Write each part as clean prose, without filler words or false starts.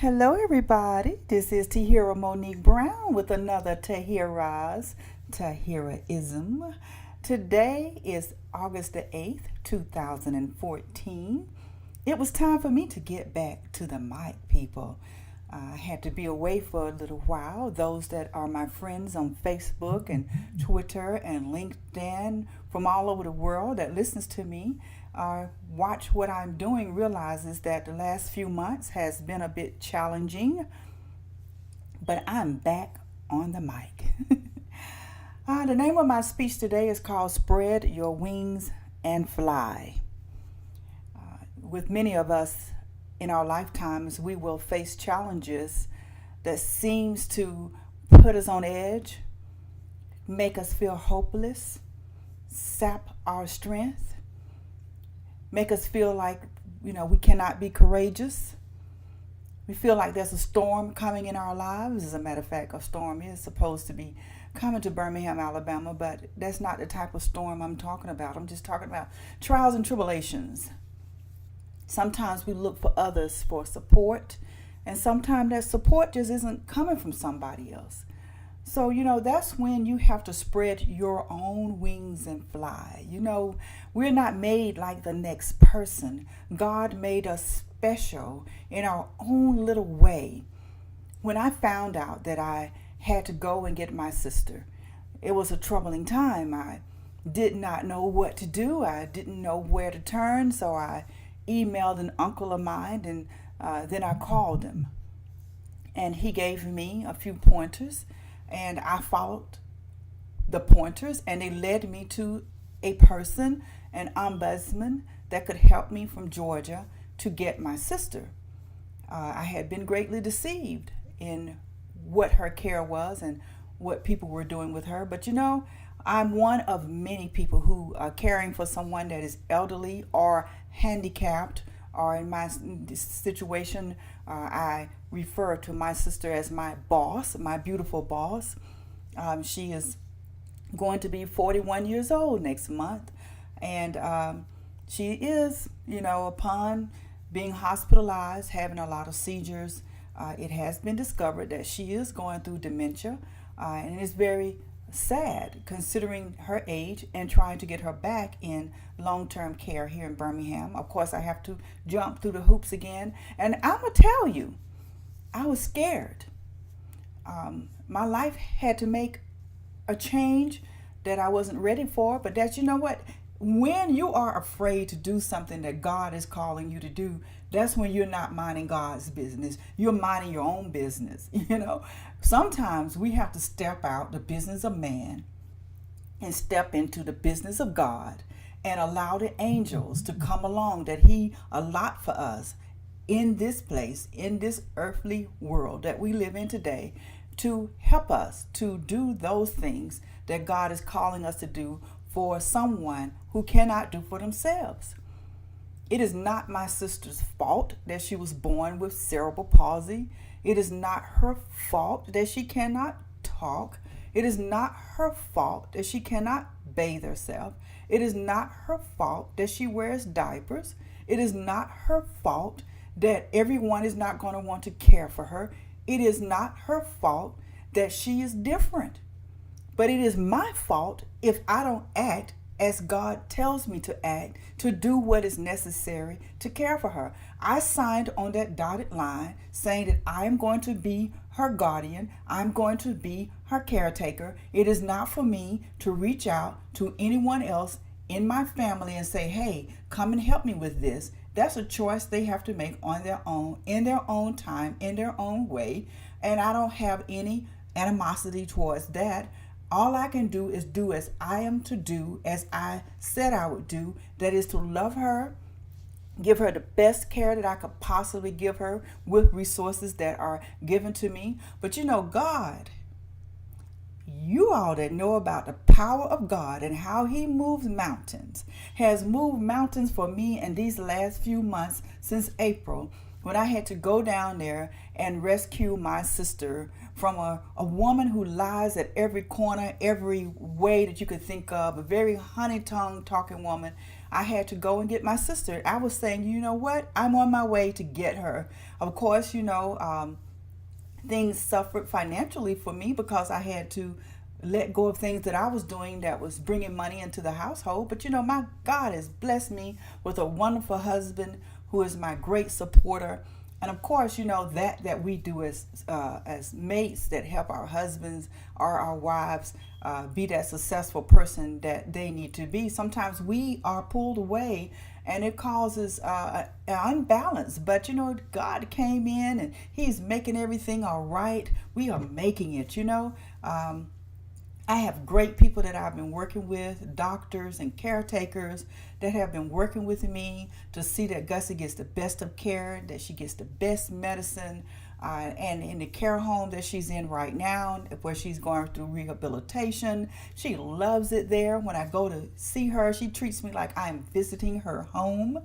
Hello, everybody. This is Tahiera Monique Brown with another Tahieraism. Today is August the 8th, 2014. It was time for me to get back to the mic, people. I had to be away for a little while. Those that are my friends on Facebook and Twitter and LinkedIn from all over the world that listens to me, watch what I'm doing, realizes that the last few months has been a bit challenging, but I'm back on the mic. The name of my speech today is called Spread Your Wings and Fly. With many of us in our lifetimes, we will face challenges that seems to put us on edge, make us feel hopeless, sap our strength, make us feel like, we cannot be courageous. We feel like there's a storm coming in our lives. As a matter of fact, a storm is supposed to be coming to Birmingham, Alabama, but that's not the type of storm I'm talking about. I'm just talking about trials and tribulations. Sometimes we look for others for support, and sometimes that support just isn't coming from somebody else. So, that's when you have to spread your own wings and fly. We're not made like the next person. God made us special in our own little way. When I found out that I had to go and get my sister, it was a troubling time. I did not know what to do. I didn't know where to turn, so I emailed an uncle of mine, and then I called him. And he gave me a few pointers, and I followed the pointers, and they led me to a person, an ombudsman, that could help me from Georgia to get my sister. I had been greatly deceived in what her care was and what people were doing with her. But I'm one of many people who are caring for someone that is elderly or handicapped, or in my situation, I refer to my sister as my boss, my beautiful boss. She is going to be 41 years old next month, and she is, upon being hospitalized, having a lot of seizures, it has been discovered that she is going through dementia, and it's very sad considering her age and trying to get her back in long-term care here in Birmingham. Of course, I have to jump through the hoops again, and I'm gonna tell you, I was scared. My life had to make a change that I wasn't ready for, but what? When you are afraid to do something that God is calling you to do, that's when you're not minding God's business. You're minding your own business. Sometimes we have to step out the business of man and step into the business of God and allow the angels to come along that He allot for us in this place, in this earthly world that we live in today, to help us to do those things that God is calling us to do for someone who cannot do for themselves. It is not my sister's fault that she was born with cerebral palsy. It is not her fault that she cannot talk. It is not her fault that she cannot bathe herself. It is not her fault that she wears diapers. It is not her fault that everyone is not going to want to care for her. It is not her fault that she is different. But it is my fault if I don't act as God tells me to act, to do what is necessary to care for her. I signed on that dotted line saying that I am going to be her guardian. I'm going to be her caretaker. It is not for me to reach out to anyone else in my family and say, hey, come and help me with this. That's a choice they have to make on their own, in their own time, in their own way. And I don't have any animosity towards that. All I can do is do as I am to do, as I said I would do. That is to love her, give her the best care that I could possibly give her with resources that are given to me. But God, you all that know about the power of God and how He moves mountains, has moved mountains for me in these last few months since April, when I had to go down there and rescue my sister from a woman who lies at every corner, every way that you could think of, a very honey-tongued talking woman. I had to go and get my sister. I was saying, you know what? I'm on my way to get her. Of course, things suffered financially for me because I had to let go of things that I was doing that was bringing money into the household. But my God has blessed me with a wonderful husband who is my great supporter. And of course, that we do as mates that help our husbands or our wives be that successful person that they need to be. Sometimes we are pulled away and it causes an unbalance. But God came in and He's making everything all right. We are making it. I have great people that I've been working with, doctors and caretakers that have been working with me to see that Gussie gets the best of care, that she gets the best medicine, and in the care home that she's in right now, where she's going through rehabilitation, she loves it there. When I go to see her, she treats me like I'm visiting her home.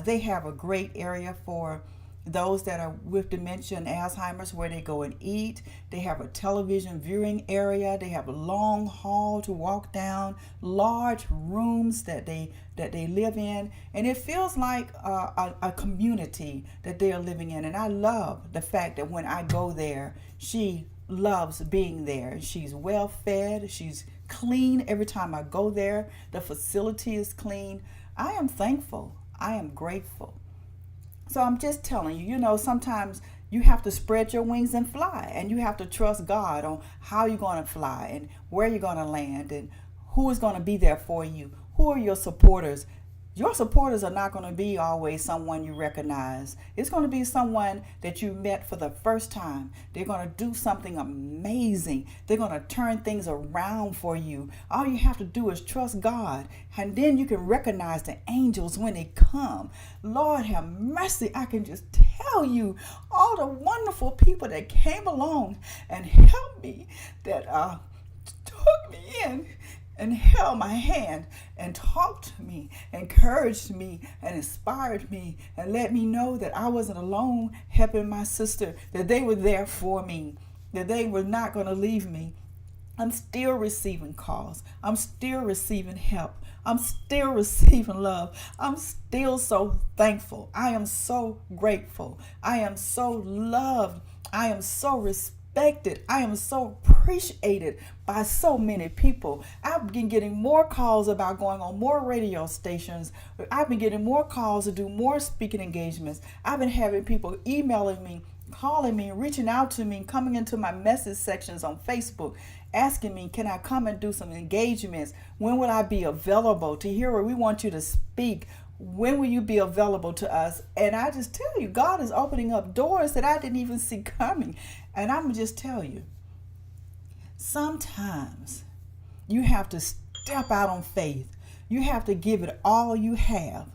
They have a great area for those that are with dementia and Alzheimer's where they go and eat. They have a television viewing area. They have a long hall to walk down, large rooms that they live in, and it feels like a community that they are living in. And I love the fact that when I go there, she loves being there. She's well fed. She's clean every time I go there. The facility is clean. I am thankful. I am grateful. So I'm just telling you, sometimes you have to spread your wings and fly, and you have to trust God on how you're going to fly and where you're going to land and who is going to be there for you. Who are your supporters? Your supporters are not going to be always someone you recognize. It's going to be someone that you met for the first time. They're going to do something amazing. They're going to turn things around for you. All you have to do is trust God, and then you can recognize the angels when they come. Lord have mercy. I can just tell you all the wonderful people that came along and helped me, that took me in and held my hand and talked to me, encouraged me, and inspired me, and let me know that I wasn't alone helping my sister, that they were there for me, that they were not going to leave me. I'm still receiving calls. I'm still receiving help. I'm still receiving love. I'm still so thankful. I am so grateful. I am so loved. I am so respected. I am so appreciated by so many people. I've been getting more calls about going on more radio stations. I've been getting more calls to do more speaking engagements. I've been having people emailing me, calling me, reaching out to me, coming into my message sections on Facebook, asking me, can I come and do some engagements? When will I be available? Tahiera, we want you to speak. When will you be available to us? And I just tell you, God is opening up doors that I didn't even see coming. And I'm going to just tell you, sometimes you have to step out on faith. You have to give it all you have,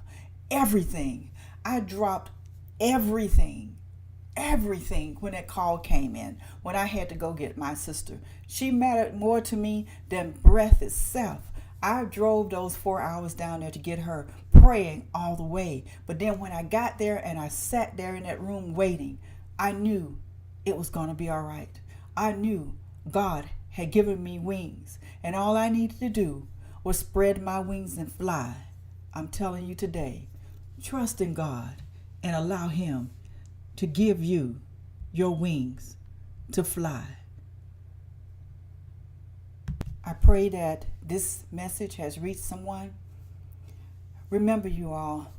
everything. I dropped everything when that call came in, when I had to go get my sister. She mattered more to me than breath itself. I drove those 4 hours down there to get her, praying all the way. But then when I got there and I sat there in that room waiting, I knew it was going to be all right. I knew God had given me wings, and all I needed to do was spread my wings and fly. I'm telling you today, trust in God and allow Him to give you your wings to fly. I pray that this message has reached someone. Remember, you all,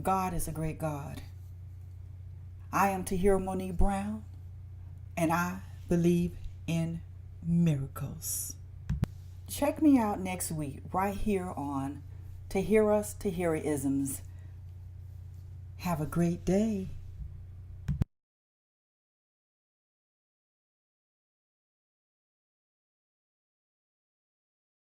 God is a great God. I am Tahiera Monique Brown, and I believe in miracles. Check me out next week right here on Tahieraisms. Have a great day.